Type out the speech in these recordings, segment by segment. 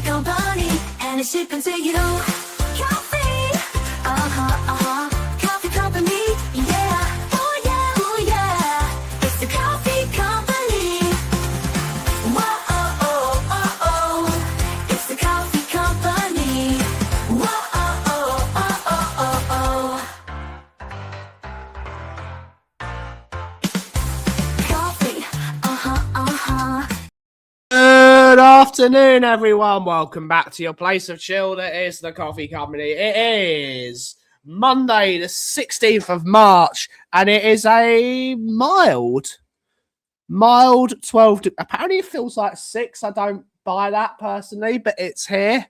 coffee company, and it's shipping to you. Kauffie, coffee company, yeah, oh yeah, it's the coffee company. Whoa, it's the coffee company. Whoa, coffee, Good afternoon, everyone. Welcome back to your place of chill. That is the Coffee Company. It is Monday, the 16th of March, and it is a mild 12. Apparently, it feels like 6. I don't buy that personally, but it's here.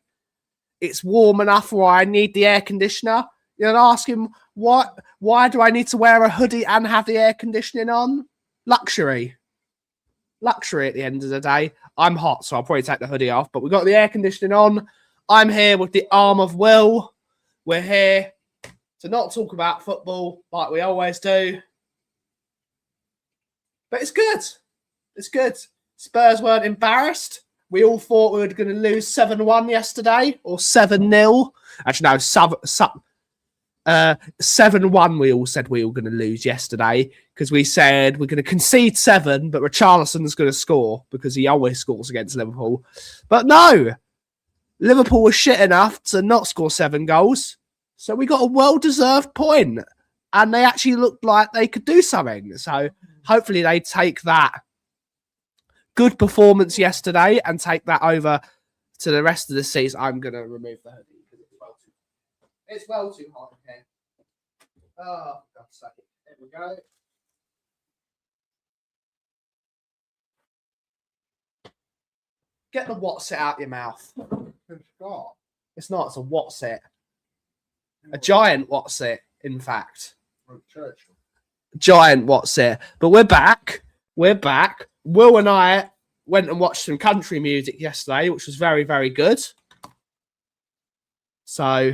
It's warm enough where I need the air conditioner. You're asking why do I need to wear a hoodie and have the air conditioning on? Luxury at the end of the day. I'm hot, so I'll probably take the hoodie off, but we've got the air conditioning on. I'm here with the arm of Will. We're here to not talk about football like we always do. But it's good. It's good. Spurs weren't embarrassed. We all thought we were going to lose 7-1 yesterday, or 7-0. Actually, no, 7-1 we all said we were going to lose yesterday because we said we're going to concede 7, but Richarlison's going to score because he always scores against Liverpool. But no, Liverpool was shit enough to not score 7 goals. So we got a well-deserved point, and they actually looked like they could do something. So hopefully they take that good performance yesterday and take that over to the rest of the season. I'm going to remove the hoodie. It's well too hot in here. Oh, for God's sake. There we go. Get the what's it out your mouth. It's not, it's a what's it. A giant what's it, in fact. Giant what's it. But we're back. We're back. Will and I went and watched some country music yesterday, which was very, very good. So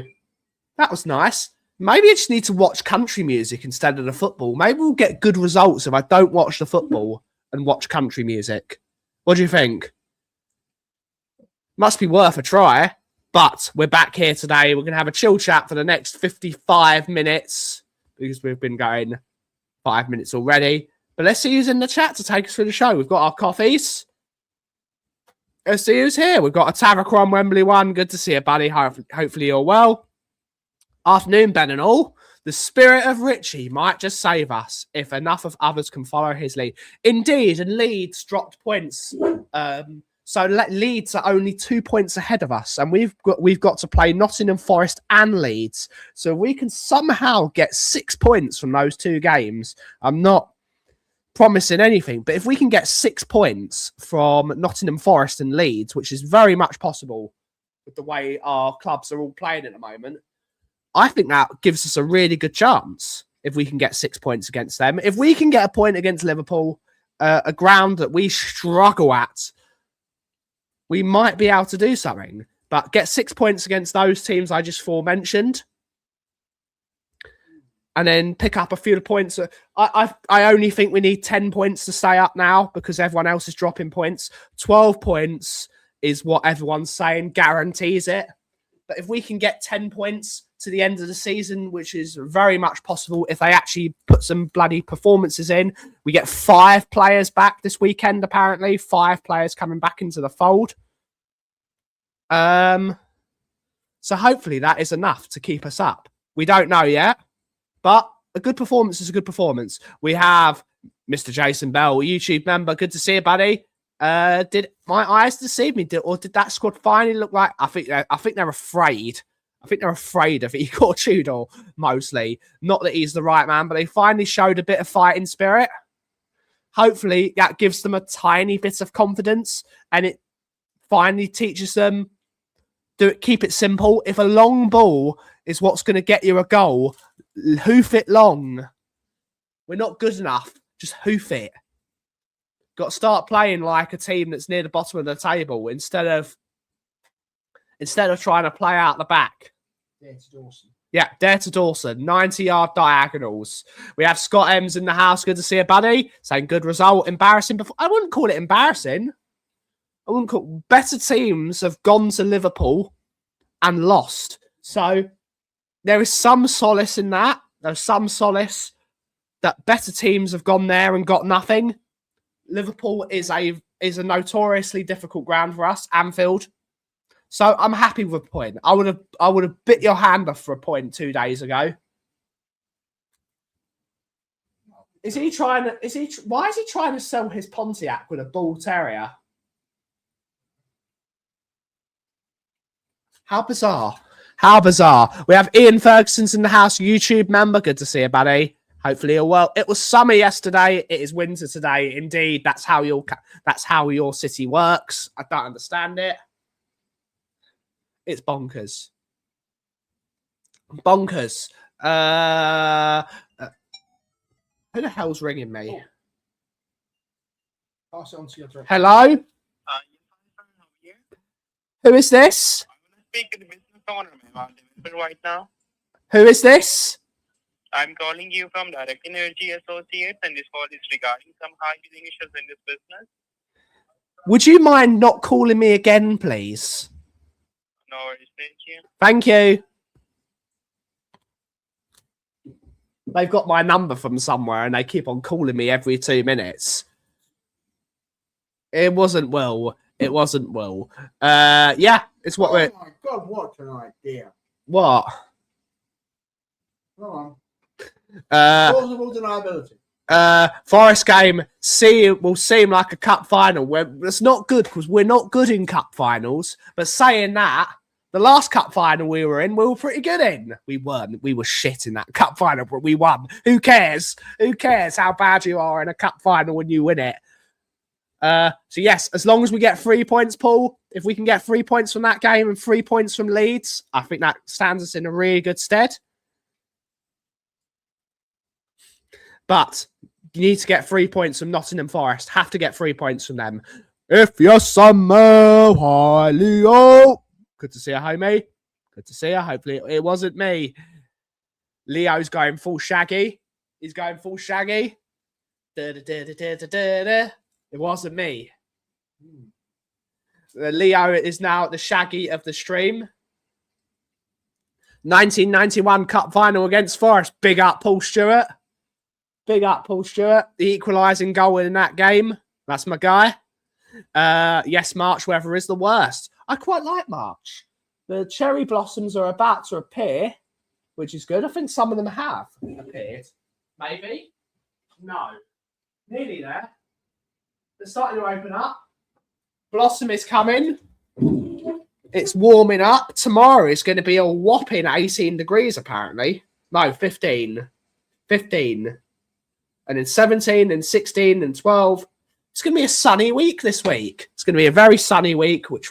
that was nice. Maybe I just need to watch country music instead of the football. Maybe we'll get good results if I don't watch the football and watch country music. What do you think? Must be worth a try. But we're back here today. We're going to have a chill chat for the next 55 minutes because we've been going 5 minutes already. But let's see who's in the chat to take us through the show. We've got our coffees. Let's see who's here. We've got a Tavakron Wembley one. Good to see you, buddy. Hopefully you're well. Afternoon, Ben and all. The spirit of Richie might just save us if enough of others can follow his lead. Indeed, and Leeds dropped points. So Leeds are only 2 points ahead of us, and we've got to play Nottingham Forest and Leeds. So we can somehow get 6 points from those 2 games. I'm not promising anything, but if we can get 6 points from Nottingham Forest and Leeds, which is very much possible with the way our clubs are all playing at the moment, I think that gives us a really good chance if we can get 6 points against them. If we can get a point against Liverpool, a ground that we struggle at, we might be able to do something. But get 6 points against those teams I just forementioned, and then pick up a few points. I only think we need 10 points to stay up now because everyone else is dropping points. 12 points is what everyone's saying, guarantees it. But if we can get 10 points to the end of the season, which is very much possible if they actually put some bloody performances in. We get 5 players back this weekend, apparently. 5 players coming back into the fold. So hopefully that is enough to keep us up. We don't know yet, but a good performance is a good performance. We have Mr. Jason Bell, a YouTube member. Good to see you, buddy. Did my eyes deceive me? Did that squad finally look like... I think they're afraid. I think they're afraid of Igor Tudor, mostly. Not that he's the right man, but they finally showed a bit of fighting spirit. Hopefully, that gives them a tiny bit of confidence, and it finally teaches them to keep it simple. If a long ball is what's going to get you a goal, hoof it long. We're not good enough. Just hoof it. Got to start playing like a team that's near the bottom of the table instead of trying to play out the back. Dare to Dawson. Yeah, Dare to Dawson. 90-yard diagonals. We have Scott Ems in the house. Good to see you, buddy. Saying good result. Embarrassing. I wouldn't call it embarrassing. I wouldn't call better teams have gone to Liverpool and lost. So there is some solace in that. There's some solace that better teams have gone there and got nothing. Liverpool is a notoriously difficult ground for us, Anfield. So I'm happy with a point. I would have bit your hand off for a point 2 days ago. Is he trying to? Why is he trying to sell his Pontiac with a bull terrier? How bizarre! How bizarre! We have Ian Ferguson's in the house, YouTube member. Good to see you, buddy. Hopefully you're well. It was summer yesterday. It is winter today. Indeed, that's how your city works. I don't understand it. It's bonkers. Bonkers. Who the hell's ringing me? Pass it on to your director. Hello? Who is this? I'm going to speak to the business owner, ma'am. Right now. Who is this? I'm calling you from Direct Energy Associates, and this call is regarding some high-billing issues in this business. Would you mind not calling me again, please? No worries, thank you. Thank you. They've got my number from somewhere and they keep on calling me every 2 minutes. It wasn't well. It wasn't well. Yeah, it's what we're... Oh my God, what an idea. What? Go on. Plausible deniability. Forest game will seem like a cup final. It's not good because we're not good in cup finals. But saying that, the last cup final we were in, we were pretty good in. We weren't. We were shit in that cup final, but we won. Who cares? Who cares how bad you are in a cup final when you win it? So yes, as long as we get 3 points, Paul, if we can get 3 points from that game and 3 points from Leeds, I think that stands us in a really good stead. But you need to get 3 points from Nottingham Forest. Have to get 3 points from them. If you're somehow highly up. Good to see you, homie. Good to see you. Hopefully it wasn't me. Leo's going full Shaggy. He's going full Shaggy. It wasn't me. Leo is now the Shaggy of the stream. 1991 Cup final against Forest. Big up Paul Stewart. Big up Paul Stewart. The equalising goal in that game. That's my guy. Yes, March weather is the worst. I quite like March. The cherry blossoms are about to appear, which is good. I think some of them have appeared. Maybe? No. Nearly there. They're starting to open up. Blossom is coming. It's warming up. Tomorrow is going to be a whopping 18 degrees, apparently. No, 15. 15. And then 17 and 16 and 12. It's going to be a sunny week this week. It's going to be a very sunny week, which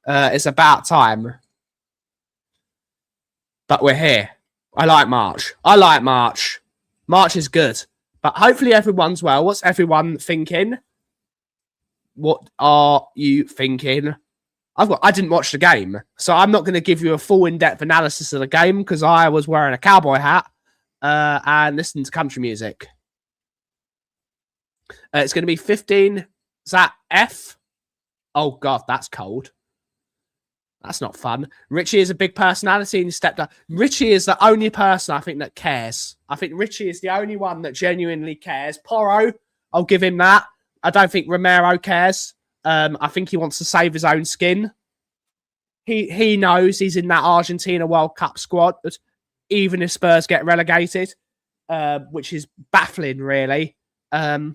is about time. But we're here. I like March. I like March. March is good. But hopefully everyone's well. What's everyone thinking? What are you thinking? I didn't watch the game, so I'm not going to give you a full in-depth analysis of the game because I was wearing a cowboy hat and listening to country music. It's going to be 15. Is that F? Oh, God, that's cold. That's not fun. Richie is a big personality and he stepped up. Richie is the only person I think that cares. I think Richie is the only one that genuinely cares. Porro, I'll give him that. I don't think Romero cares. I think he wants to save his own skin. He knows he's in that Argentina World Cup squad, even if Spurs get relegated, which is baffling, really. Because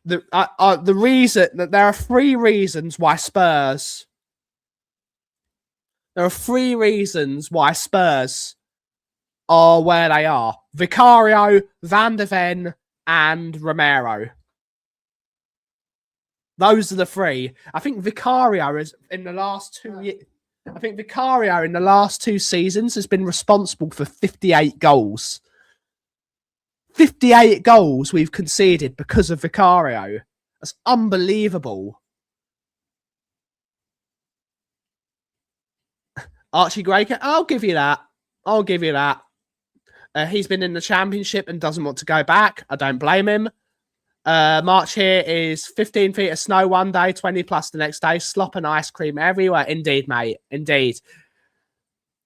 the reason that there are 3 reasons why Spurs. There are 3 reasons why Spurs are where they are: Vicario, Van de Ven, and Romero. Those are the 3. I think Vicario is in the last 2 years. I think Vicario in the last 2 seasons has been responsible for 58 goals. 58 goals we've conceded because of Vicario. That's unbelievable. Archie Graker, I'll give you that. I'll give you that. He's been in the Championship and doesn't want to go back. I don't blame him. March here is 15 feet of snow one day, 20 plus the next day. Slop and ice cream everywhere. Indeed, mate. Indeed.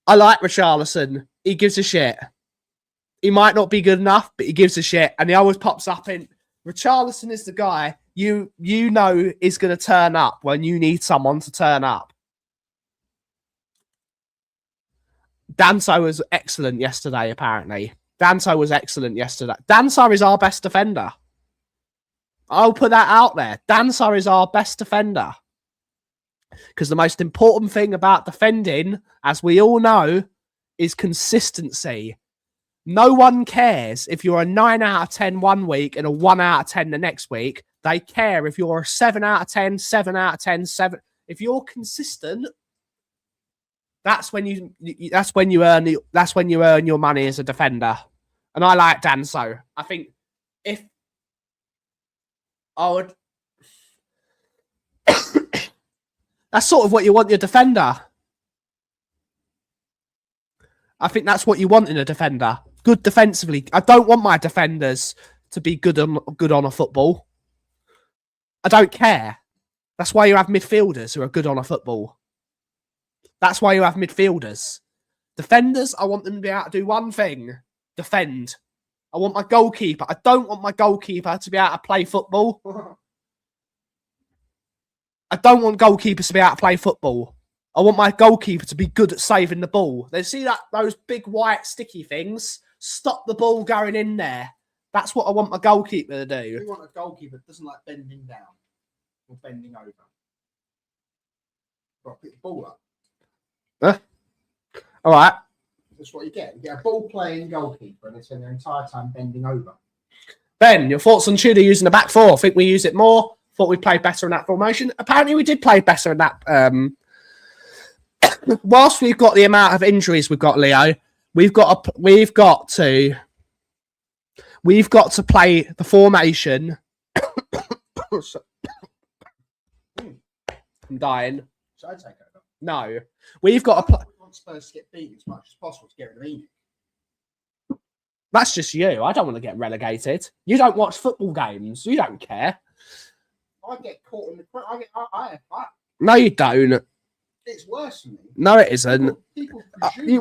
I like Richarlison. He gives a shit. He might not be good enough, but he gives a shit. And he always pops up in... Richarlison is the guy you know is going to turn up when you need someone to turn up. Danso was excellent yesterday, apparently. Danso was excellent yesterday. Danso is our best defender. I'll put that out there. Danso is our best defender. Because the most important thing about defending, as we all know, is consistency. No one cares if you're a 9 out of 10 one week and a 1 out of 10 the next week. They care if you're a 7 out of 10, 7 out of 10, 7. If you're consistent, that's when you earn your money as a defender. And I like Danso. I think if I would, that's sort of what you want your defender. I think that's what you want in a defender. Good defensively. I don't want my defenders to be good on a football. I don't care. That's why you have midfielders who are good on a football. That's why you have midfielders. Defenders, I want them to be able to do one thing. Defend. I want my goalkeeper. I don't want my goalkeeper to be able to play football. I don't want goalkeepers to be able to play football. I want my goalkeeper to be good at saving the ball. They see that those big white sticky things. Stop the ball going in there. That's what I want my goalkeeper to do. You want a goalkeeper that doesn't like bending down or bending over. Got to pick the ball up. All right. That's what you get. You get a ball playing goalkeeper, and they spend their entire time bending over. Ben, your thoughts on Tudor using the back four? Think we use it more? Thought we played better in that formation? Apparently, we did play better in that. Whilst we've got the amount of injuries we've got, Leo, we've got to play the formation. I'm dying. Should I take over? No, we've got to play. We want Spurs to get beaten as much as possible to get rid of Enoch. That's just you. I don't want to get relegated. You don't watch football games. You don't care. I get caught in the. I No, you don't. It's worse than me. No, it isn't. People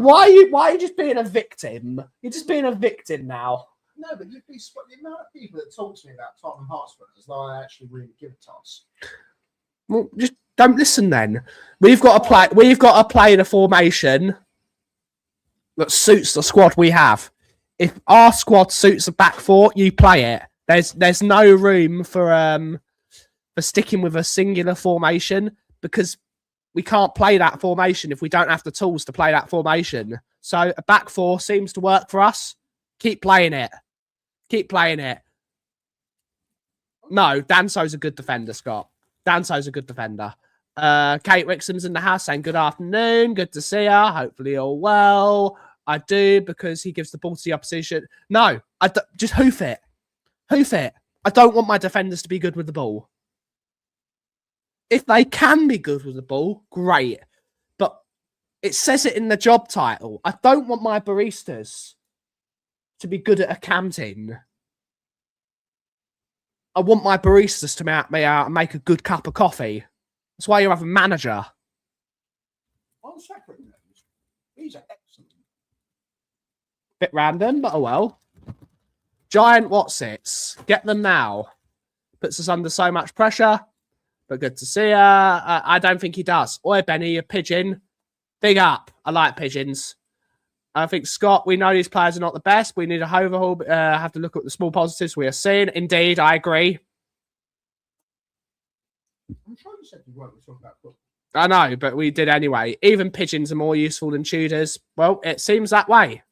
Why are you just being a victim? You're just being a victim now. No, but you'd be the amount of people that talk to me about Tottenham Hotspur as though I actually really give a toss. Well, just don't listen then. We've got to play the formation that suits the squad we have. If our squad suits the back four, you play it. There's no room for sticking with a singular formation because we can't play that formation if we don't have the tools to play that formation. So a back four seems to work for us. Keep playing it. Keep playing it. No, Danso's a good defender, Scott. Danso's a good defender. Kate Wixom's in the house saying good afternoon. Good to see her. Hopefully all well. I do because he gives the ball to the opposition. No, just hoof it. Hoof it. I don't want my defenders to be good with the ball. If they can be good with the ball, great. But it says it in the job title. I don't want my baristas to be good at accounting. I want my baristas to make a good cup of coffee. That's why you have a manager. On separate notes, these are excellent. Bit random, but oh well. Giant Watsits. Get them now. Puts us under so much pressure. But good to see her. I don't think he does. Oi, Benny, a pigeon. Big up. I like pigeons. I think, Scott, we know these players are not the best. We need a overhaul. Have to look at the small positives we are seeing. Indeed, I agree. I'm sure you said you weren't talking about football. I know, but we did anyway. Even pigeons are more useful than Tudors. Well, it seems that way.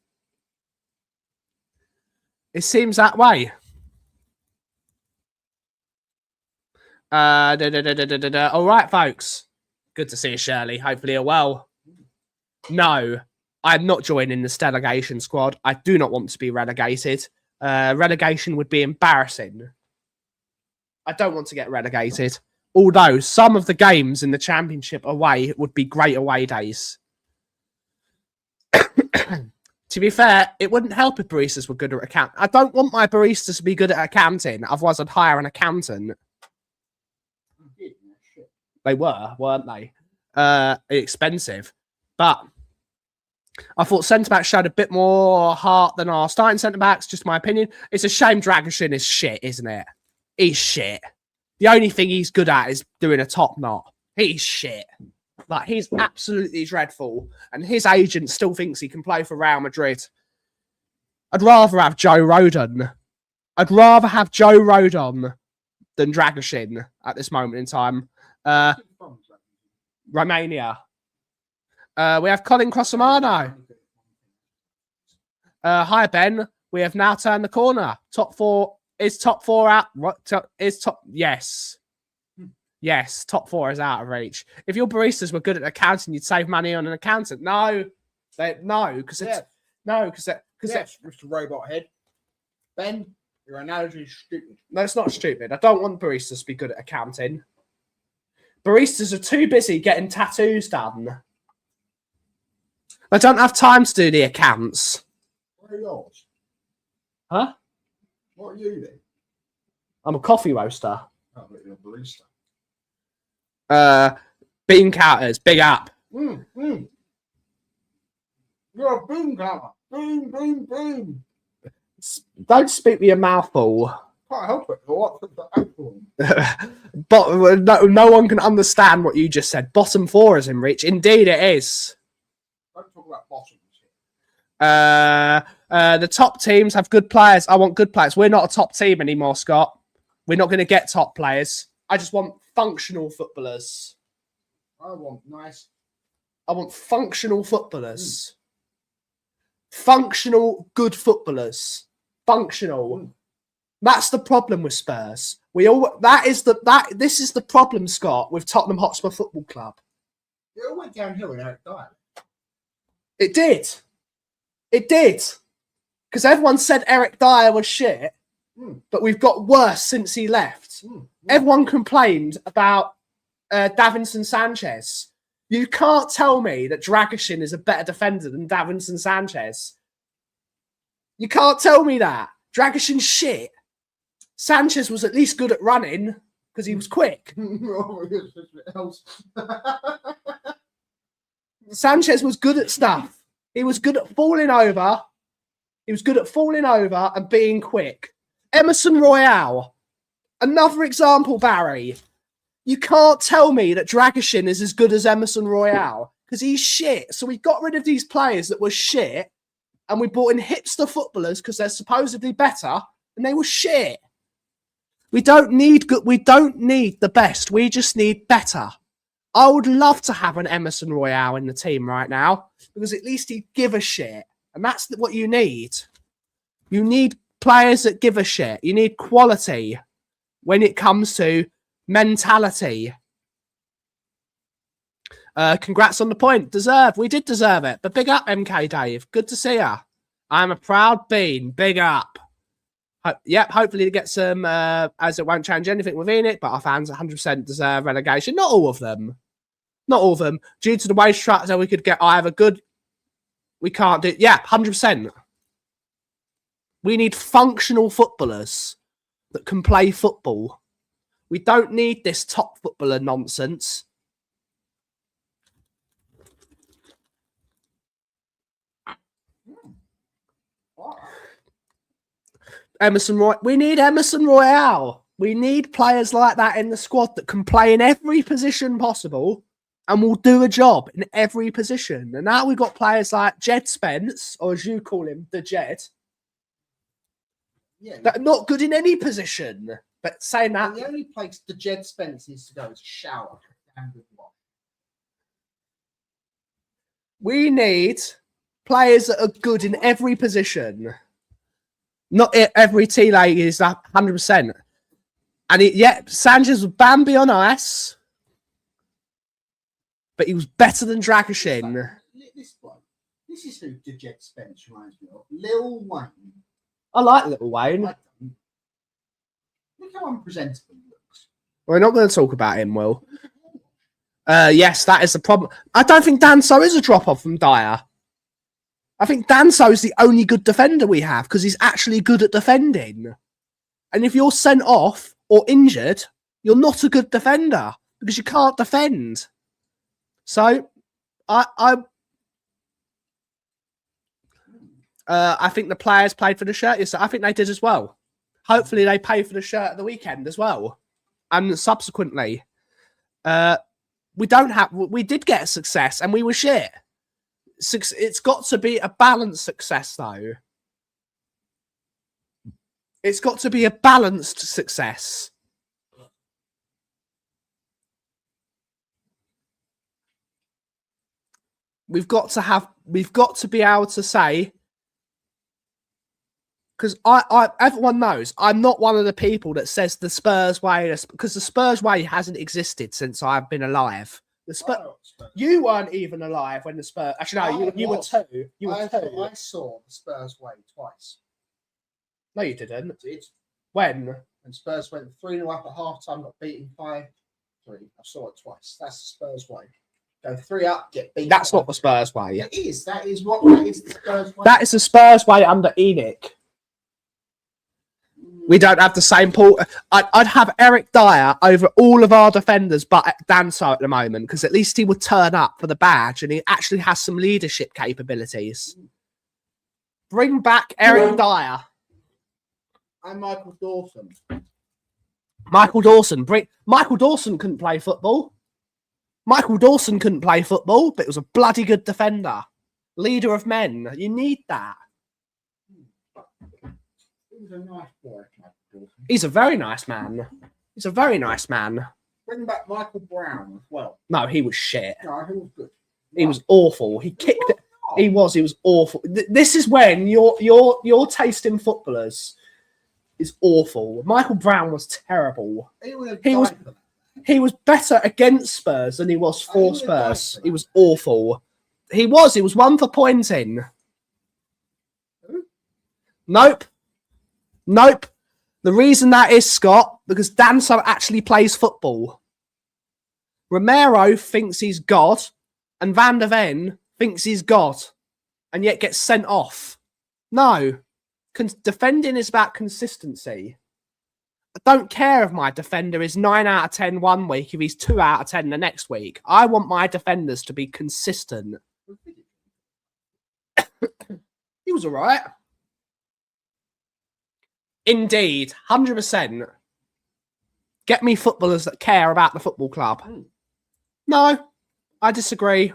It seems that way. All right, folks. Good to see you, Shirley. Hopefully you're well. No, I'm not joining this delegation squad. I do not want to be relegated. Relegation would be embarrassing. I don't want to get relegated. Although some of the games in the Championship away would be great away days. To be fair, it wouldn't help if baristas were good at account. I don't want my baristas to be good at accounting. Otherwise, I'd hire an accountant. They were, weren't they? Expensive. But I thought centre-backs showed a bit more heart than our starting centre-backs, just my opinion. It's a shame Dragoshin is shit, isn't it? He's shit. The only thing he's good at is doing a top knot. He's shit. Like, he's absolutely dreadful. And his agent still thinks he can play for Real Madrid. I'd rather have Joe Rodon. I'd rather have Joe Rodon than Dragoshin at this moment in time. Romania. We have Colin Crossamano. Hi, Ben. We have now turned the corner. Top four. Is top four out? Yes. Yes, top four is out of reach. If your baristas were good at accounting, you'd save money on an accountant. No, because it's Mr. Robot Head. Ben, your analogy is stupid. No, it's not stupid. I don't want baristas to be good at accounting. Baristas are too busy getting tattoos done. They don't have time to do the accounts. What are yours? Huh? What are you then? I'm a coffee roaster. Oh, but you're a barista. Bean counters, big up. You're a boom counter. Boom, boom, boom. Don't speak with your mouth full. Can't help it. What's the apple? But no one can understand what you just said. Bottom four is in reach. Indeed, it is. Don't talk about bottoms. The top teams have good players. I want good players. We're not a top team anymore, Scott. We're not going to get top players. I just want functional footballers. I want functional footballers. Functional, good footballers. Functional. That's the problem with Spurs. This is the problem, Scott, with Tottenham Hotspur Football Club. It all went downhill in Eric Dyer. It did. It did. Because everyone said Eric Dyer was shit, but we've got worse since he left. Everyone complained about Davinson Sanchez. You can't tell me that Dragoshin is a better defender than Davinson Sanchez. You can't tell me that. Dragoshin's shit. Sanchez was at least good at running because he was quick. Sanchez was good at stuff. He was good at falling over. He was good at falling over and being quick. Emerson Royale. Another example, Barry. You can't tell me that Dragoshin is as good as Emerson Royale because he's shit. So we got rid of these players that were shit and we brought in hipster footballers because they're supposedly better and they were shit. We don't need good. We don't need the best. We just need better. I would love to have an Emerson Royale in the team right now because at least he'd give a shit. And that's what you need. You need players that give a shit. You need quality when it comes to mentality. Congrats on the point. Deserve. We did deserve it. But big up, MK Dave. Good to see ya. I'm a proud bean. Big up. Yep, hopefully to get some, as it won't change anything within it, but our fans 100% deserve relegation. Not all of them. Not all of them. Due to the wage structure, we could get either good. We can't do. Yeah, 100%. We need functional footballers that can play football. We don't need this top footballer nonsense. We need Emerson Royale. We need players like that in the squad that can play in every position possible and will do a job in every position. And now we've got players like Jed Spence, or as you call him, the Jed, that are not good in any position. But saying that... The only place the Jed Spence needs to go is shower. We need players that are good in every position. Not every T-Lay is 100%. And Sanchez was Bambi on ice, but he was better than Dragoshin. This is who the Jet Spence reminds me of. Lil Wayne. I like Lil Wayne. Look how unpresentable he looks. We're not going to talk about him, Will. Yes, that is the problem. I don't think Danso is a drop-off from Dyer. I think Danso is the only good defender we have because he's actually good at defending. And if you're sent off or injured, you're not a good defender because you can't defend. So, I think the players played for the shirt. Yes, I think they did as well. Hopefully, they pay for the shirt at the weekend as well, and subsequently, we did get success, and we were shit. It's got to be a balanced success, though. It's got to be a balanced success. We've got to be able to say, because everyone knows I'm not one of the people that says the Spurs way, because the Spurs way hasn't existed since I've been alive. You weren't even alive when the Spurs. Actually, no, you were two. I saw the Spurs way twice. No, you didn't. I did. When? And Spurs went 3-0 up at half time, got beaten 5-3. I saw it twice. That's the Spurs way. Go 3 up, get beaten. That's not the Spurs way. It is. That is the Spurs way. That is the Spurs way under Enoch. We don't have the same Paul. I'd have Eric Dyer over all of our defenders, but Danso at the moment, because at least he would turn up for the badge and he actually has some leadership capabilities. Bring back Eric Dyer. And Michael Dawson. Michael Dawson couldn't play football. Michael Dawson couldn't play football, but was a bloody good defender. Leader of men. You need that. He was a nice boy, Michael Dawson. He's a very nice man. He's a very nice man. Bring back Michael Brown as well. No, he was shit. No, he was good. He was awful. He kicked it. He was awful. This is when your taste in footballers is awful. Michael Brown was terrible. He was better against Spurs than he was for Spurs. He was awful. He was one for pointing. Nope. The reason that is, Scott, because Danso actually plays football. Romero thinks he's God, and Van der Ven thinks he's God, and yet gets sent off. No. Defending is about consistency. I don't care if my defender is 9 out of 10 one week, if he's 2 out of 10 the next week. I want my defenders to be consistent. He was all right. Indeed, 100%. Get me footballers that care about the football club. No, I disagree.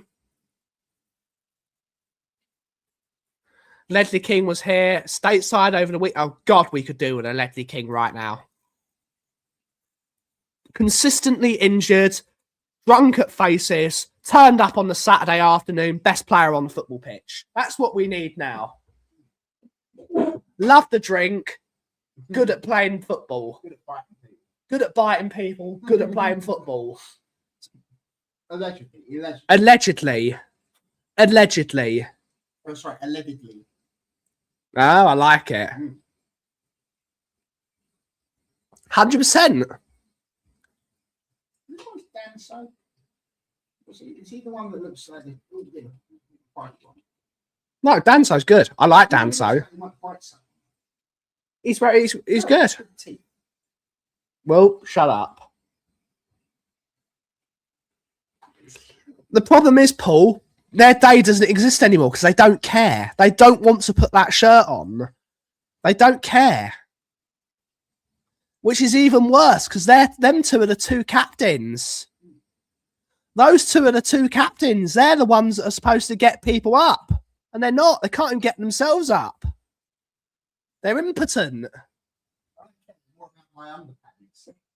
Ledley King was here, stateside over the week. Oh, God, we could do with a Ledley King right now. Consistently injured, drunk at faces, turned up on the Saturday afternoon, best player on the football pitch. That's what we need now. Love the drink, good at playing football. Good at biting people, good at playing football. Allegedly. That's right, allegedly. Oh, I like it. 100%. Danso? Is he the one that looks like the white one? No, Danso's good. I like Danso. He's good. Well, shut up. The problem is, Paul, their day doesn't exist anymore because they don't care. They don't want to put that shirt on. They don't care. Which is even worse because them two are the two captains. Those two are the two captains. They're the ones that are supposed to get people up. And they're not. They can't even get themselves up. They're impotent.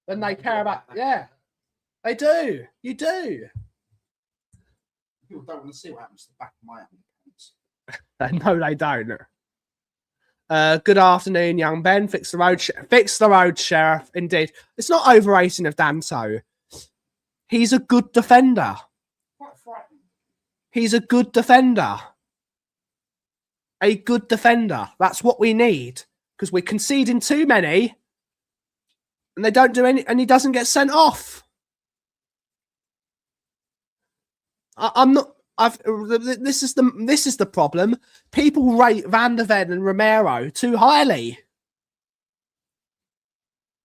Then they care about... Yeah. They do. You do. People don't want to see what happens to the back of my underpants. No, they don't. Good afternoon, young Ben. Fix the road, Sheriff. Indeed. It's not overrating of Danso. He's a good defender. Quite frightening. He's a good defender. A good defender. That's what we need. Because we're conceding too many. And they don't do any, and he doesn't get sent off. I'm This is the problem. People rate Van de Ven and Romero too highly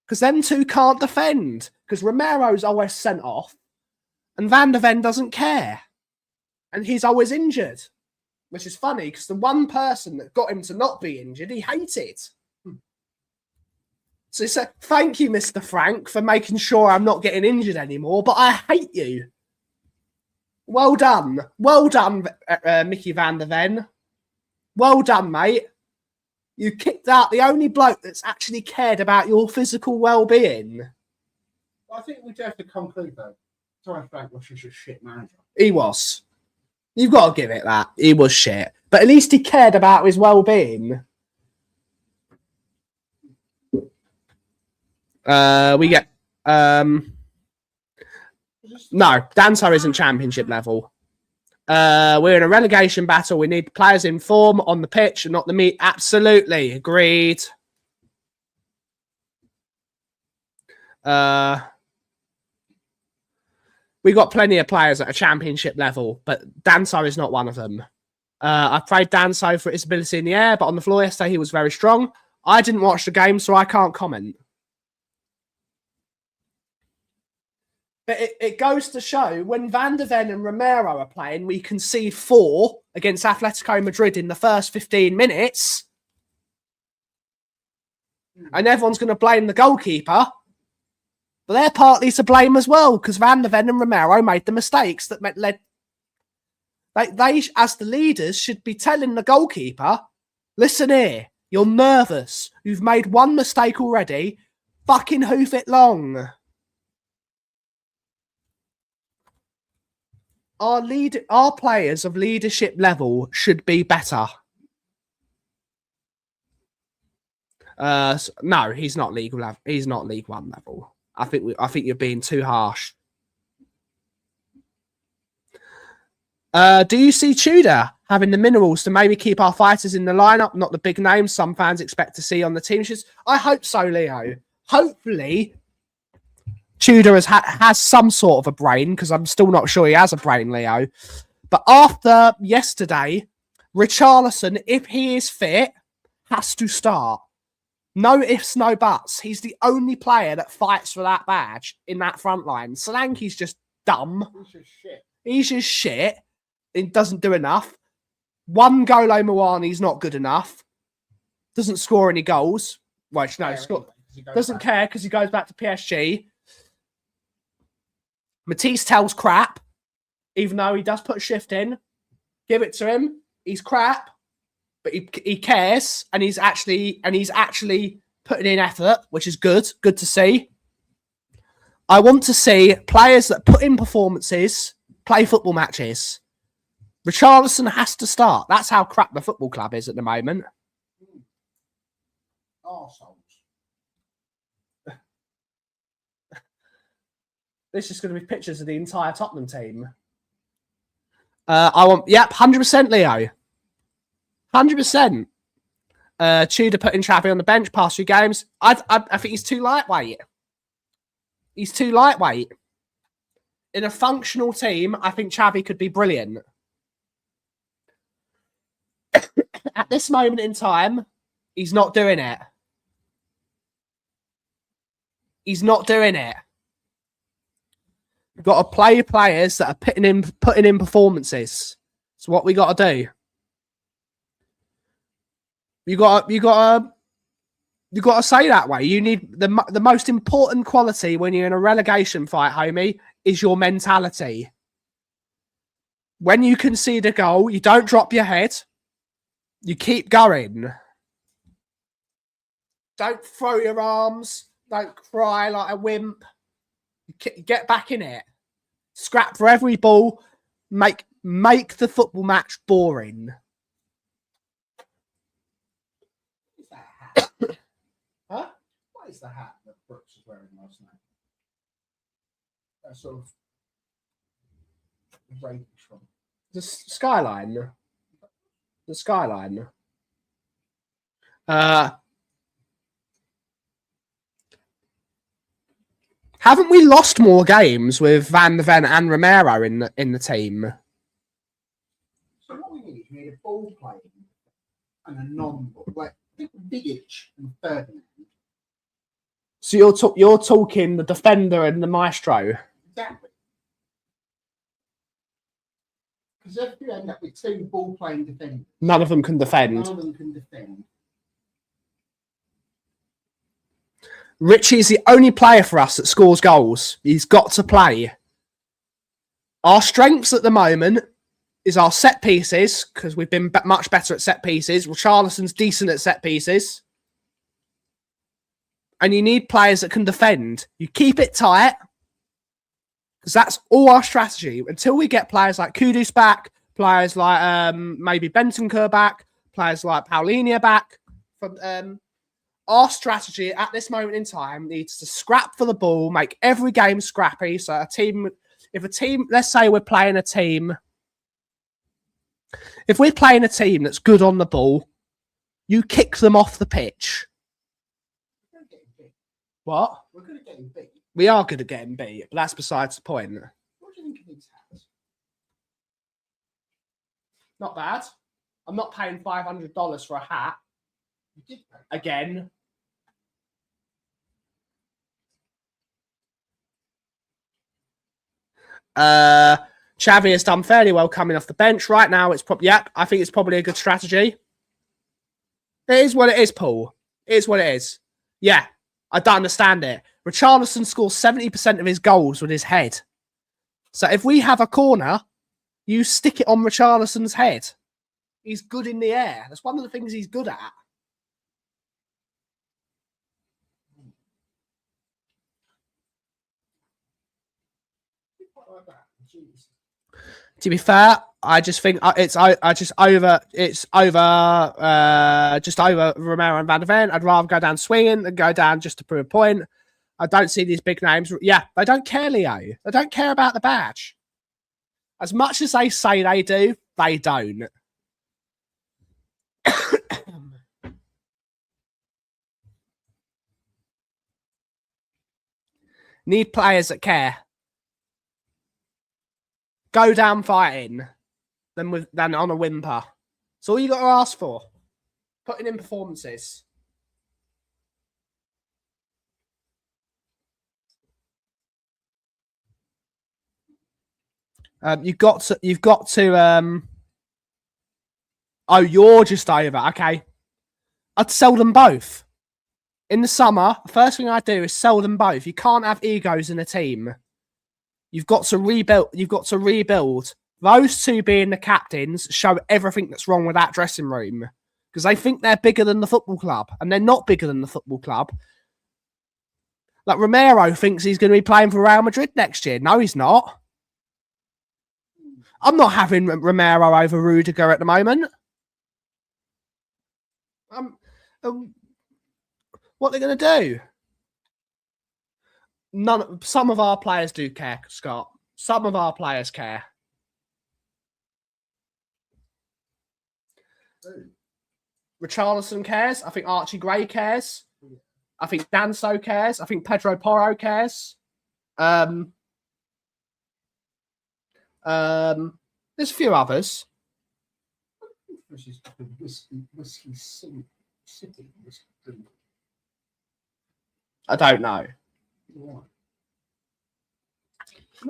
because them two can't defend. Because Romero's always sent off, and Van de Ven doesn't care, and he's always injured, which is funny because the one person that got him to not be injured, he hated. So he said, "Thank you, Mr. Frank, for making sure I'm not getting injured anymore, but I hate you." Well done. Well done, Mickey Van der Ven. Well done, mate. You kicked out the only bloke that's actually cared about your physical well-being. I think we do have to conclude, though. Sorry, Frank was just a shit manager. He was. You've got to give it that. He was shit. But at least he cared about his well-being. We get... No, Danso isn't championship level. We're in a relegation battle. We need players in form on the pitch and not the meat. Absolutely. Agreed. We got plenty of players at a championship level, but Danso is not one of them. I praised Danso for his ability in the air, but on the floor yesterday, he was very strong. I didn't watch the game, so I can't comment. But it goes to show when Van de Ven and Romero are playing, we concede 4 against Atletico Madrid in the first 15 minutes. And everyone's going to blame the goalkeeper. But they're partly to blame as well, because Van de Ven and Romero made the mistakes that led... They, as the leaders, should be telling the goalkeeper, listen here, you're nervous. You've made one mistake already. Fucking hoof it long. Our players of leadership level should be better. No, he's not League level. He's not League One level. I think you're being too harsh. Do you see Tudor having the minerals to maybe keep our fighters in the lineup, not the big names some fans expect to see on the team sheets? I hope so, Leo. Hopefully, Tudor has some sort of a brain, because I'm still not sure he has a brain, Leo. But after yesterday, Richarlison, if he is fit, has to start. No ifs, no buts. He's the only player that fights for that badge in that front line. Solanke's just dumb. He's just shit. He doesn't do enough. One Golo Muani's not good enough. Doesn't score any goals. Well, no, doesn't care because he goes back to PSG. Matisse tells crap, even though he does put a shift in. Give it to him. He's crap, but he cares, and he's actually putting in effort, which is good. Good to see. I want to see players that put in performances play football matches. Richarlison has to start. That's how crap the football club is at the moment. Arseholes. This is going to be pictures of the entire Tottenham team. I want, 100% Leo. 100%. Tudor putting Xavi on the bench past few games. I think he's too lightweight. He's too lightweight. In a functional team, I think Xavi could be brilliant. At this moment in time, he's not doing it. He's not doing it. We've got to play players that are putting in performances. It's what we got to do. You got to say that way. You need the most important quality when you're in a relegation fight, homie, is your mentality. When you concede a goal, you don't drop your head. You keep going. Don't throw your arms. Don't cry like a wimp. Get back in it. Scrap for every ball. Make the football match boring. What is that hat? Huh? What is the hat that Brooks is wearing last night? That sort of range from The skyline. The skyline. Haven't we lost more games with Van de Ven and Romero in the team? ball playing and a non-ball. Like, I think Vidic and Ferdinand. So you're talking the defender and the maestro. Exactly. Because if you end up with two ball-playing defenders, None of them can defend. none of them can defend. Richie is the only player for us that scores goals. He's got to play. Our strengths at the moment is our set pieces, because we've been much better at set pieces. Richarlison's decent at set pieces. And you need players that can defend. You keep it tight, because that's all our strategy. Until we get players like Kudus back, players like maybe Bentancur back, players like Paulinho back. Our strategy at this moment in time needs to scrap for the ball, make every game scrappy. So let's say we're playing a team. If we're playing a team that's good on the ball, you kick them off the pitch. We're going to get beat. What? We're going to get beat. We are good at getting beat, but that's besides the point. What do you think of these hats? Not bad. I'm not paying $500 for a hat. You did pay. Again. Xavi has done fairly well coming off the bench. Right now, it's probably, I think it's probably a good strategy. It is what it is, Paul. It is what it is. Yeah, I don't understand it. Richarlison scores 70% of his goals with his head. So if we have a corner, you stick it on Richarlison's head. He's good in the air. That's one of the things he's good at. To be fair, I just think it's over Romero and Van der Ven. I'd rather go down swinging than go down just to prove a point. I don't see these big names. Yeah, they don't care, Leo. They don't care about the badge. As much as they say they do, they don't. Need players that care. Go down fighting than on a whimper. That's all you got to ask for. Putting in performances. You've got to. Oh, you're just over. Okay, I'd sell them both. In the summer, the first thing I do is sell them both. You can't have egos in a team. You've got to rebuild. Those two being the captains show everything that's wrong with that dressing room, because they think they're bigger than the football club, and they're not bigger than the football club. Like Romero thinks he's going to be playing for Real Madrid next year. No, he's not. I'm not having Romero over Rudiger at the moment. What are they going to do? Some of our players do care, Scott. Some of our players care. Richarlison cares. I think Archie Gray cares. I think Danso cares. I think Pedro Porro cares. There's a few others. I don't know.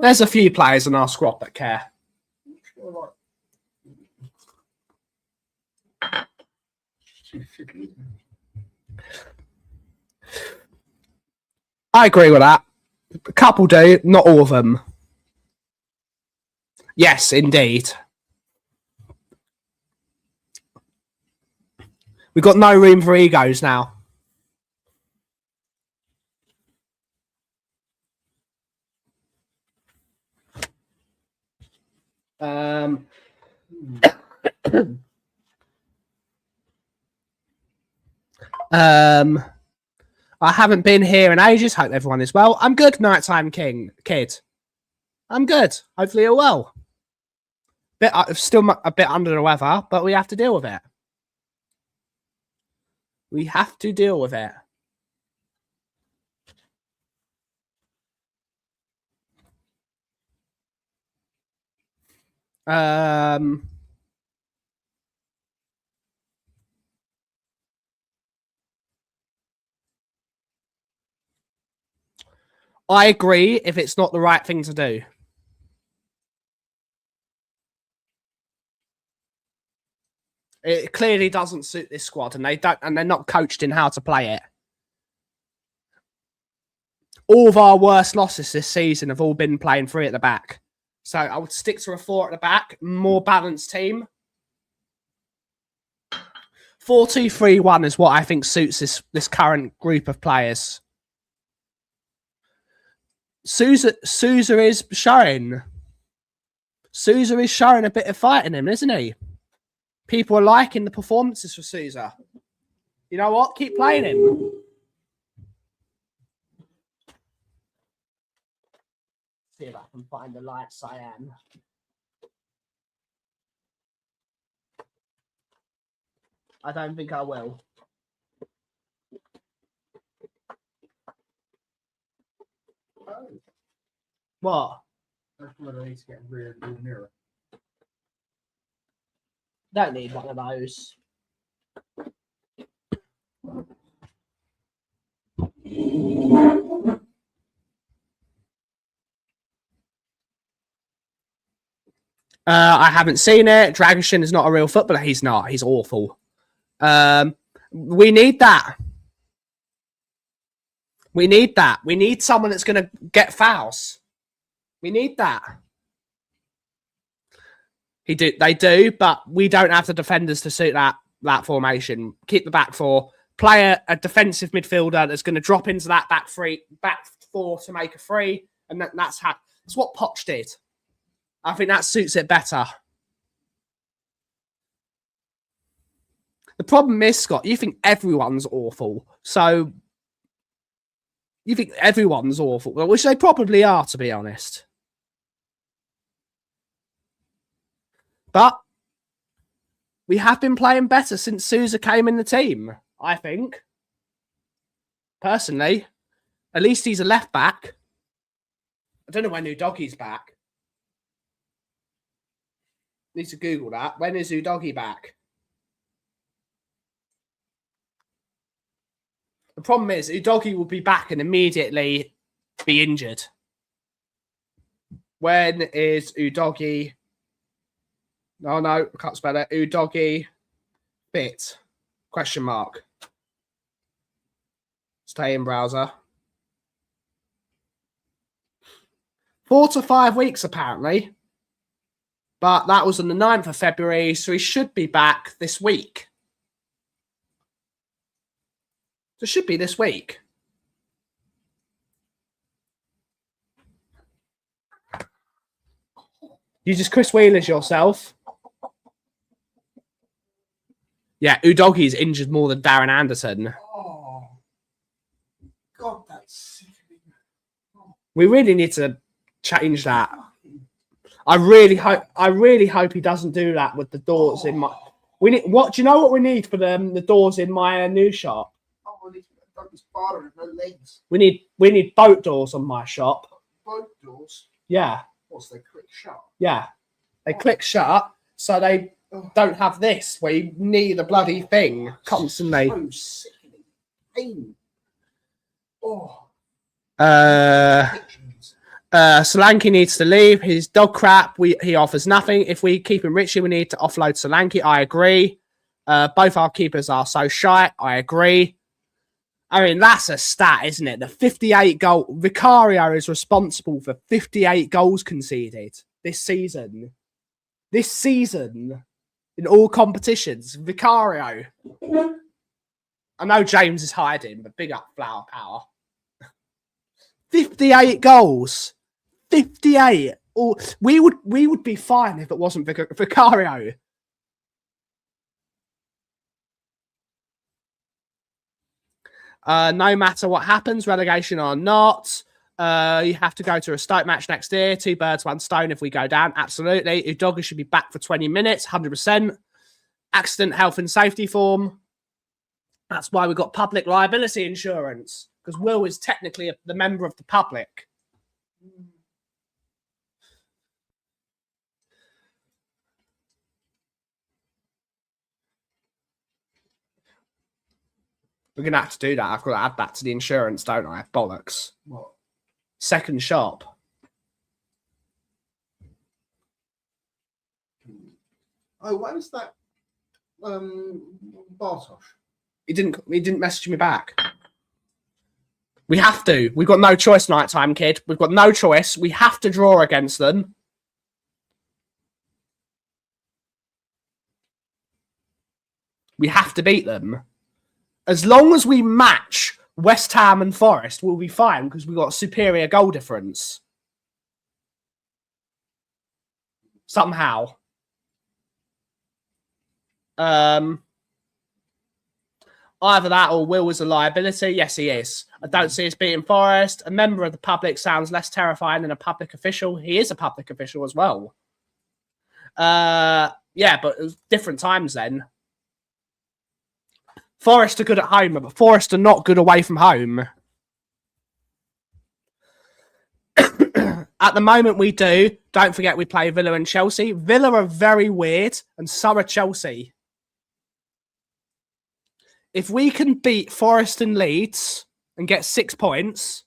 There's a few players in our squad that care. I agree with that. A couple do, not all of them. Yes, indeed. We've got no room for egos now. I haven't been here in ages. Hope everyone is well. I'm good, Nighttime Kid. I'm good. Hopefully you're well. Still a bit under the weather, but we have to deal with it. We have to deal with it. I agree if it's not the right thing to do. It clearly doesn't suit this squad, and they're not coached in how to play it. All of our worst losses this season have all been playing 3 at the back. So I would stick to a 4 at the back, more balanced team. 4-2-3-1 is what I think suits this current group of players. Sousa is showing. Sousa is showing a bit of fight in him, isn't he? People are liking the performances for Sousa. You know what? Keep playing him. See if I can find the light cyan. I don't think I will. Oh, What? that's what I need to get a rear view mirror. Don't need one of those. I haven't seen it. Dragoshin is not a real footballer. He's not. He's awful. We need that. We need that. We need someone that's going to get fouls. We need that. They do, but we don't have the defenders to suit that formation. Keep the back 4. Play a defensive midfielder that's going to drop into that back 4 to make a 3, and that's what Poch did. I think that suits it better. The problem is, Scott, you think everyone's awful. So you think everyone's awful, which they probably are, to be honest. But we have been playing better since Sousa came in the team, I think. Personally. At least he's a left back. I don't know when Udogie's back. Need to Google that. When is Udogie back? The problem is Udogie will be back and immediately be injured. When is Udogie? Oh no, I can't spell it. Udogie fit? Question mark. Stay in browser. 4 to 5 weeks apparently. But that was on the 9th of February, so he should be back this week. So it should be this week. You just Chris Wheeler's yourself. Yeah, Udogie's injured more than Darren Anderson. Oh, God, that's sickening. We really need to change that. I really hope he doesn't do that with the doors in my. We need what? Do you know what we need for the doors in my new shop? Oh, we need a spider with no legs. We need boat doors on my shop. Boat doors? Yeah. What's they click shut? Yeah. They click shut, so they don't have this where you need a bloody thing constantly. So sickening. Pain. Oh. Pigeons. Solanke needs to leave. His dog crap. He offers nothing. If we keep him Richie, we need to offload Solanke. I agree. Both our keepers are so shy. I agree. I mean, that's a stat, isn't it? The 58 goal. Vicario is responsible for 58 goals conceded this season. This season, in all competitions, Vicario. I know James is hiding, but big up Flower Power. 58 goals. 58. Or we would be fine if it wasn't Vicario. No matter what happens, relegation or not, you have to go to a Stoke match next year. 2 birds, 1 stone if we go down. Absolutely. Udogie should be back for 20 minutes, 100%. Accident, health and safety form. That's why we've got public liability insurance, because Will is technically the member of the public. We're going to have to do that. I've got to add that to the insurance, don't I? Bollocks. What? second shop. Oh, why was that Bartosz? He didn't message me back. We have to. We've got no choice, Nighttime Kid. We've got no choice. We have to draw against them. We have to beat them. As long as we match West Ham and Forest, we'll be fine because we've got a superior goal difference. Somehow. Either that or Will is a liability. Yes, he is. I don't see us beating Forest. A member of the public sounds less terrifying than a public official. He is a public official as well. Yeah, but it was different times then. Forest are good at home, but Forest are not good away from home. At the moment we do. Don't forget we play Villa and Chelsea. Villa are very weird, and so are Chelsea. If we can beat Forest and Leeds and get 6 points,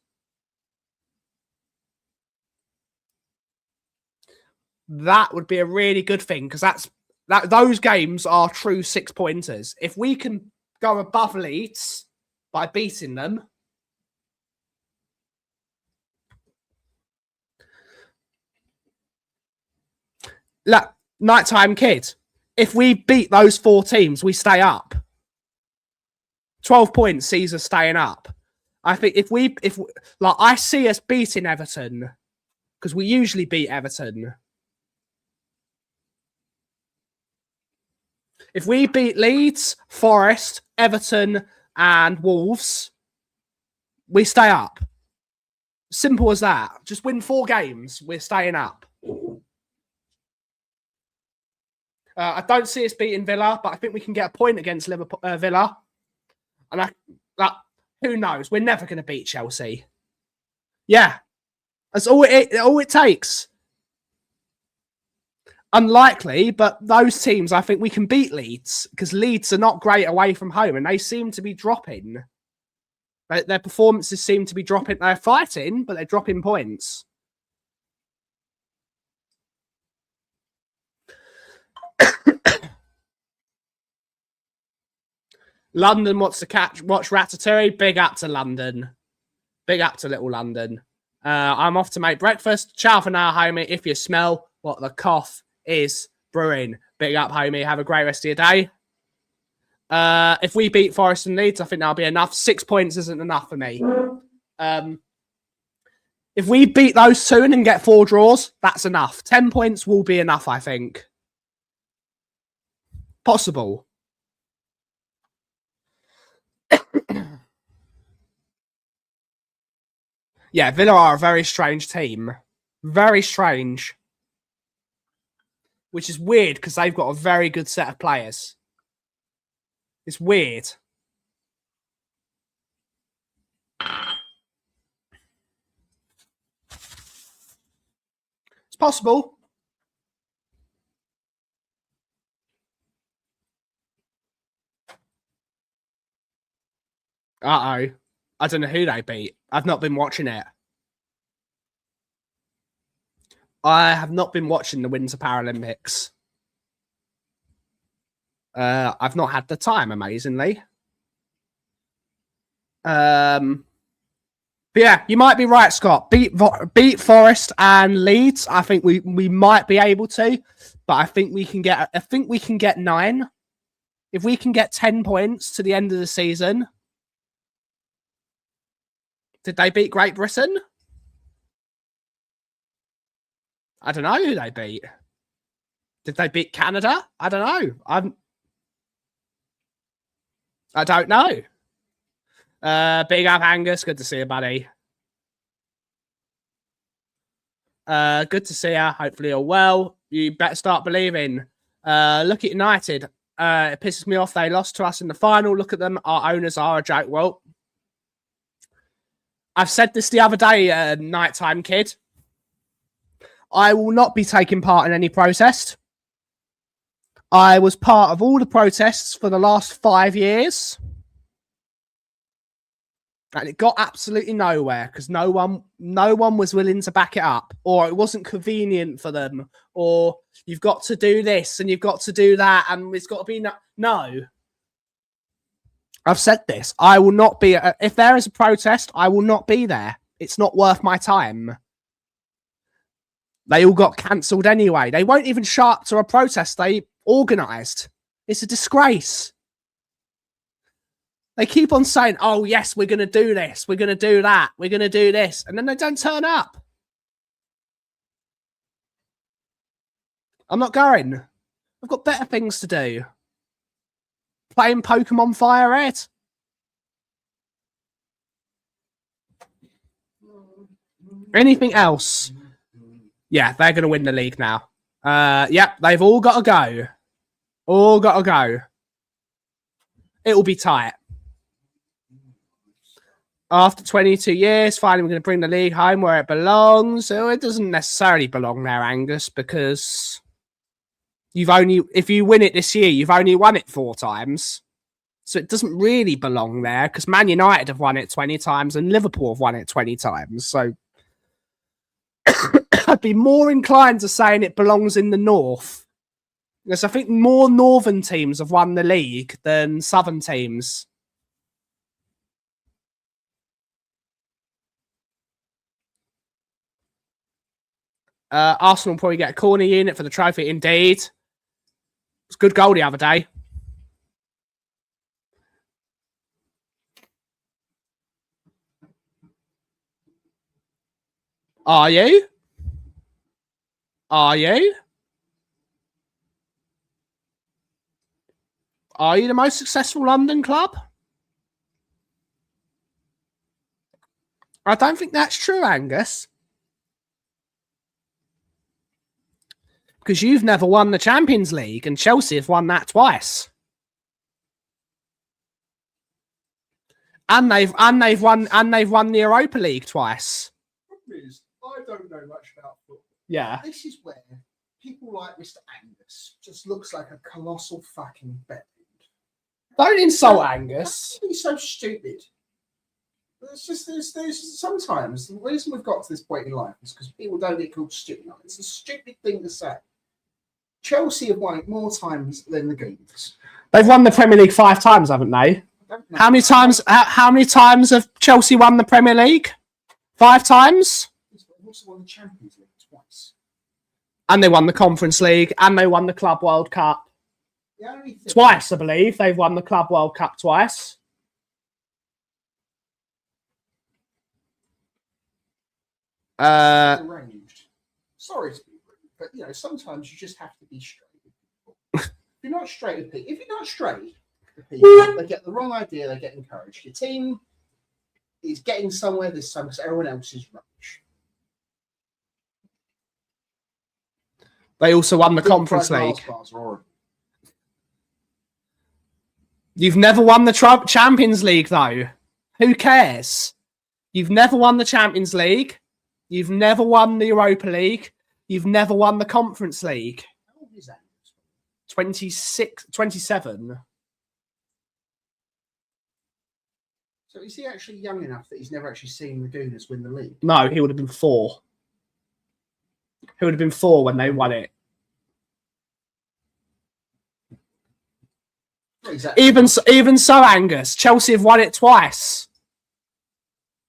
that would be a really good thing because those games are true 6-pointers. If we can go above Leeds by beating them, look, Nighttime Kid, if we beat those 4 teams, we stay up. 12 points sees us staying up. I think if like I see us beating Everton because we usually beat Everton. If we beat Leeds, Forest, Everton, and Wolves, we stay up. Simple as that. Just win 4 games, we're staying up. I don't see us beating Villa, but I think we can get a point against Villa. And who knows? We're never going to beat Chelsea. Yeah. That's all it takes. Unlikely, but those teams, I think we can beat Leeds because Leeds are not great away from home and they seem to be dropping. Their performances seem to be dropping. They're fighting, but they're dropping points. London wants to watch Ratatouille. Big up to London. Big up to little London. I'm off to make breakfast. Ciao for now, homie. If you smell what the cough is brewing. Big up, homie. Have a great rest of your day. If we beat Forest and Leeds, I think that'll be enough. 6 points isn't enough for me. If we beat those 2 and get 4 draws, that's enough. 10 points will be enough, I think. Possible. Yeah, Villa are a very strange team. Very strange. Which is weird because they've got a very good set of players. It's weird. It's possible. Uh-oh. I don't know who they beat. I've not been watching it. I have not been watching the Winter Paralympics. I've not had the time, amazingly. But yeah, you might be right, Scott. Beat Forest and Leeds. I think we might be able to, but I think we can get 9. If we can get 10 points to the end of the season. Did they beat Great Britain? I don't know who they beat. Did they beat Canada? I don't know. I don't know. Big up, Angus. Good to see you, buddy. Good to see you. Hopefully you're well. You better start believing. Look at United. It pisses me off. They lost to us in the final. Look at them. Our owners are a joke. Well, I've said this the other day, Nighttime Kid. I will not be taking part in any protest. I was part of all the protests for the last 5 years. And it got absolutely nowhere because no one was willing to back it up, or it wasn't convenient for them, or you've got to do this and you've got to do that, and it's got to be no. I've said this. I will not be if there is a protest. I will not be there. It's not worth my time. They all got cancelled anyway. They won't even show up to a protest they organised. It's a disgrace. They keep on saying, oh, yes, we're going to do this. We're going to do that. We're going to do this. And then they don't turn up. I'm not going. I've got better things to do. Playing Pokemon Fire Red. Anything else? Yeah, they're going to win the league now. Yep, they've all got to go. All got to go. It'll be tight. After 22 years, finally we're going to bring the league home where it belongs. So it doesn't necessarily belong there, Angus, because if you win it this year, you've only won it 4 times. So it doesn't really belong there because Man United have won it 20 times and Liverpool have won it 20 times. So I'd be more inclined to saying it belongs in the north. Because I think more northern teams have won the league than southern teams. Arsenal will probably get a corner unit for the trophy. Indeed. It's a good goal the other day. Are you? Are you? Are you the most successful London club? I don't think that's true, Angus. Because you've never won the Champions League, and Chelsea have won that twice. And they've won the Europa League twice. The problem is, I don't know much about football. Yeah. This is where people like Mr. Angus just looks like a colossal fucking bet. Don't insult Angus. He's so stupid. There's sometimes the reason we've got to this point in life is because people don't get called stupid. It's a stupid thing to say. Chelsea have won it more times than the Goons. They've won the Premier League 5 times, haven't they? How many times? How many times have Chelsea won the Premier League? 5 times. They've also won the Champions League twice. And they won the Conference League, and they won the Club World Cup twice, I believe. They've won the Club World Cup twice. Arranged. Sorry to be rude, but you know sometimes you just have to be straight with people. If you're not straight with people, they get the wrong idea. They get encouraged. Your team is getting somewhere this time because everyone else is rubbish. They also won the Conference League. You've never won the Champions League, though. Who cares? You've never won the Champions League. You've never won the Europa League. You've never won the Conference League. How old is that? 27. So is he actually young enough that he's never actually seen the Gooners win the league? No, he would have been 4. He would have been 4 when they won it. Exactly. Even so, Angus, Chelsea have won it twice.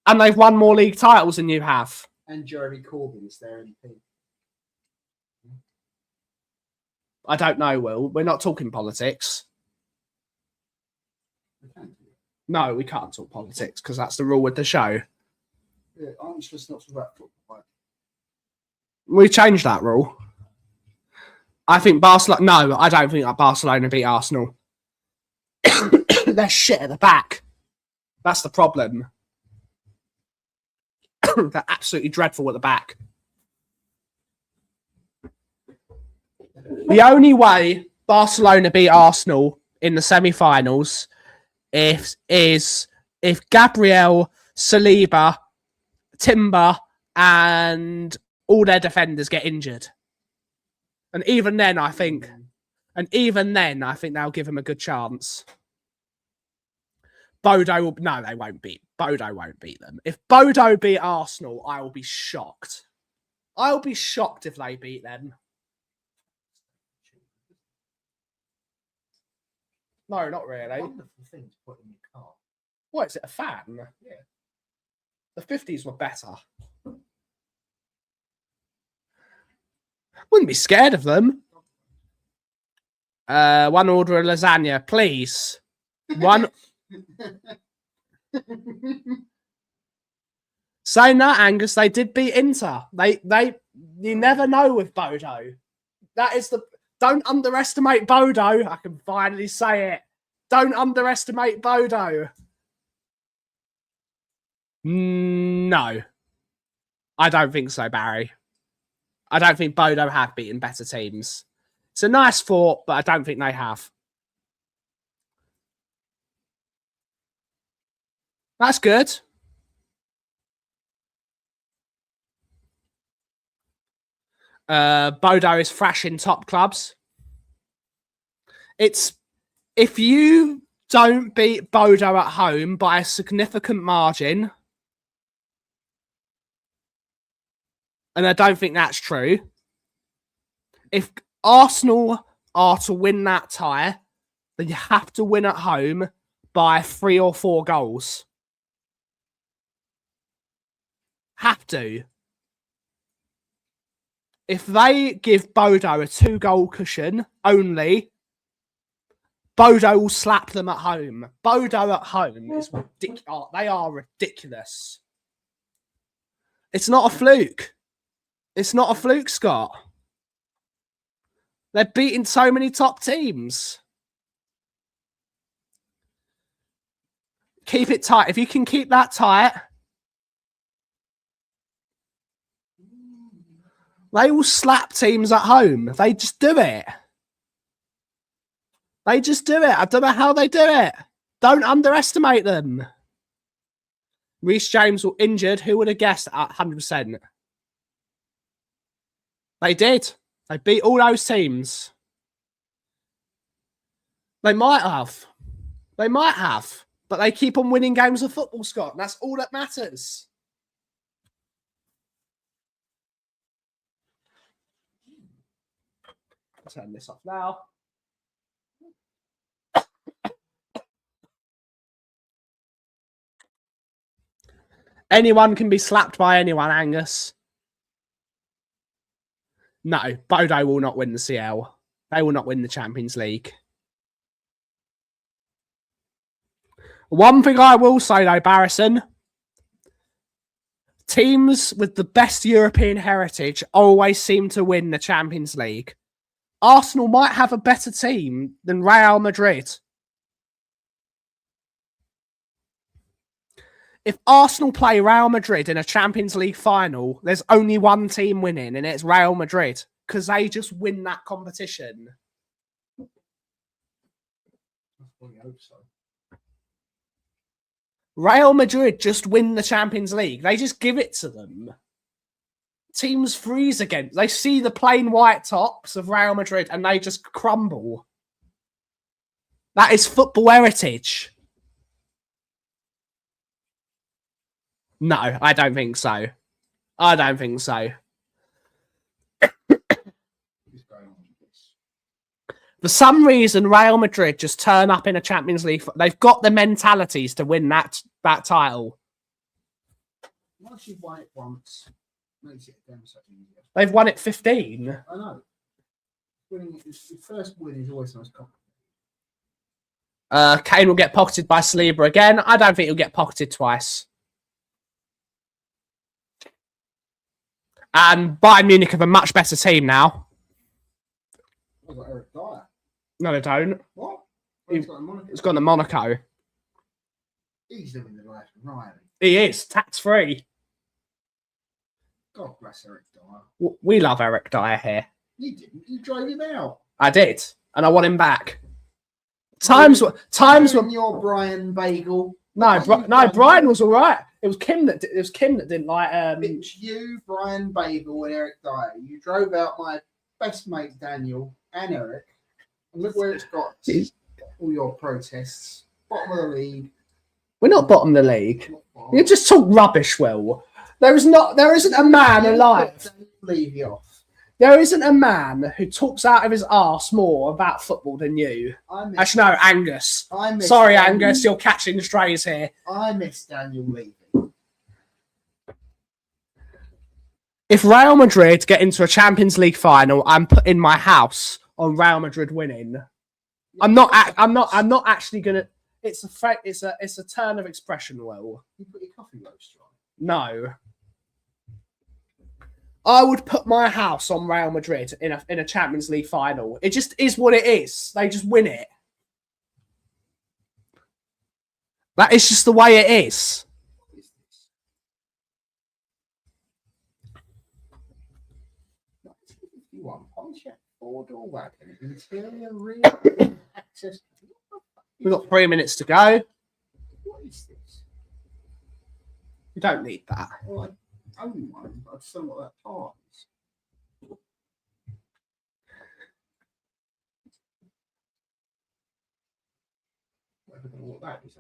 And they've won more league titles than you have. And Jeremy Corbyn is their MP. I don't know, Will. We're not talking politics. No, we can't talk politics because that's the rule with the show. Yeah, aren't you supposed to not talk about football? We changed that rule. I think Barcelona... No, I don't think that Barcelona beat Arsenal. They're shit at the back. That's the problem. They're absolutely dreadful at the back. The only way Barcelona beat Arsenal in the semi-finals is if Gabriel, Saliba, Timber, and all their defenders get injured. And even then, I think they'll give him a good chance. Bodo will... No, they won't beat Bodo won't beat them. If Bodo beat Arsenal, I will be shocked. I'll be shocked if they beat them. No, not really. Wonderful thing to put in your car. What is it? A fan? Yeah. The 50s were better. Wouldn't be scared of them. One order of lasagna, please. One. Saying that, Angus, they did beat Inter. You never know with Bodo. That is the. Don't underestimate Bodo. I can finally say it. Don't underestimate Bodo. No. I don't think so, Barry. I don't think Bodo have beaten better teams. It's a nice thought, but I don't think they have. That's good. Bodo is thrashing top clubs. It's if you don't beat Bodo at home by a significant margin, and I don't think that's true. If Arsenal are to win that tie, then you have to win at home by 3 or 4 goals. Have to. If they give Bodo a 2-goal cushion only, Bodo will slap them at home. Bodo at home is ridiculous. They are ridiculous. It's not a fluke. It's not a fluke, Scott. They're beating so many top teams. Keep it tight. If you can keep that tight, they will slap teams at home. They just do it. They just do it. I don't know how they do it. Don't underestimate them. Reece James was injured. Who would have guessed at 100%? They did. They beat all those teams. They might have. They might have. But they keep on winning games of football, Scott. And that's all that matters. I'll turn this off now. Anyone can be slapped by anyone, Angus. No, Bodo will not win the CL. They will not win the Champions League. One thing I will say, though, Barrison, teams with the best European heritage always seem to win the Champions League. Arsenal might have a better team than Real Madrid. If Arsenal play Real Madrid in a Champions League final, there's only one team winning, and it's Real Madrid, because they just win that competition. I hope so. Real Madrid just win the Champions League. They just give it to them. Teams freeze against. They see the plain white tops of Real Madrid and they just crumble. That is football heritage. No, I don't think so. I don't think so. For some reason, Real Madrid just turn up in a Champions League. They've got the mentalities to win that title. Once you've won it once, makes it damn so easier. They've won it 15. I know. Winning the first win is always nice. Kane will get pocketed by Saliba again. I don't think he'll get pocketed twice. And Bayern Munich have a much better team now. I've got Eric Dyer. No, they don't. What? He's It's gone to Monaco. He's living the life of Ryan. He is tax-free. God bless Eric Dyer. We love Eric Dyer here. You didn't. You drove him out. I did, and I want him back. Times were your Brian Bagel. No, Brian was all right. It was Kim that didn't like. It's you, Brian Bagel, and Eric Dyer. You drove out my best mate Daniel and Eric, and look where it's got. All your protests, bottom of the league. We're not bottom of the league. You just talk rubbish, Will. There isn't a man alive. Levy off. There isn't a man who talks out of his arse more about football than you. Actually, no, Angus. Sorry, Angus, you're catching strays here. I miss Daniel Levy. If Real Madrid get into a Champions League final, I'm putting my house on Real Madrid winning. I'm not actually gonna. It's a turn of expression, Will. You put your coffee roaster on. No. I would put my house on Real Madrid in a Champions League final. It just is what it is. They just win it. That is just the way it is. What is this? 1951 Pontiac four-door wagon, interior rear access. We've got 3 minutes to go. What is this? You don't need that. Well, I own one, but I just don't know what that part is. I don't know what that is.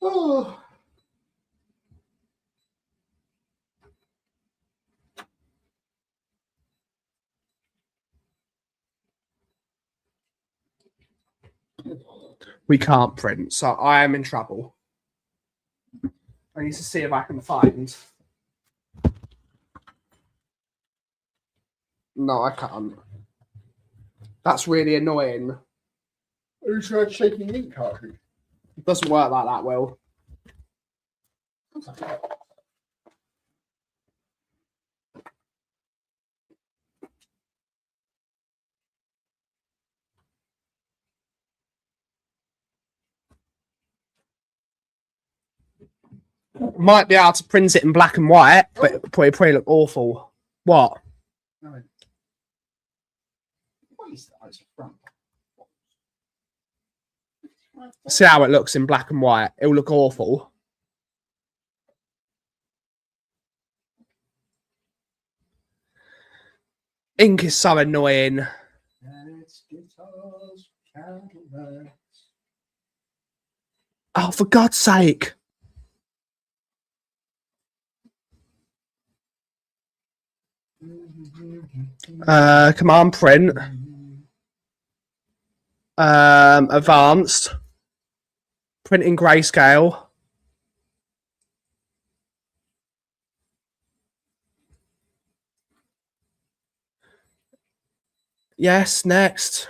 Oh. We can't print, so I am in trouble. I need to see if I can find. No, I can't. That's really annoying. Who tried shaking the ink cartridge? It doesn't work like that, Will. Might be able to print it in black and white, but it'll probably look awful. What? No. What is that? Oh, it's a front. See how it looks in black and white. It'll look awful. Ink is so annoying. Oh, for God's sake. Command print. Advanced. Print in grayscale. Yes, next.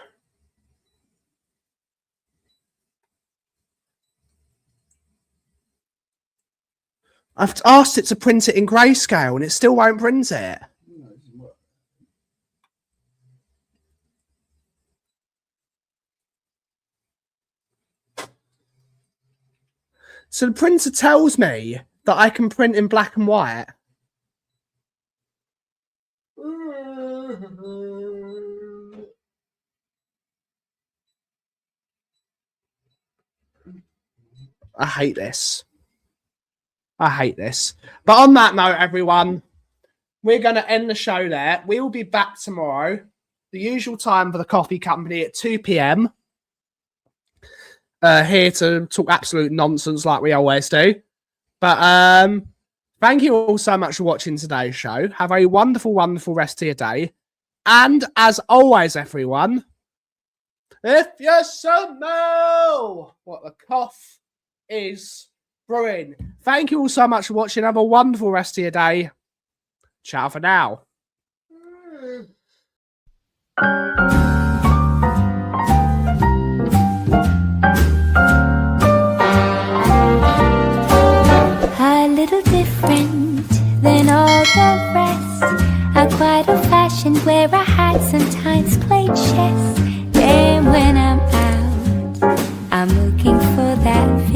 I've asked it to print it in grayscale and it still won't print it. So the printer tells me that I can print in black and white. I hate this. I hate this. But on that note, everyone, we're going to end the show there. We will be back tomorrow, the usual time for the coffee company at 2 p.m. Here to talk absolute nonsense like we always do. But thank you all so much for watching today's show. Have a wonderful, wonderful rest of your day. And as always, everyone, if you smell what the cough is brewing. Thank you all so much for watching. Have a wonderful rest of your day. Ciao for now. A little different than all the rest. I'm quite old-fashioned where I had sometimes played chess. Then when I'm out, I'm looking for that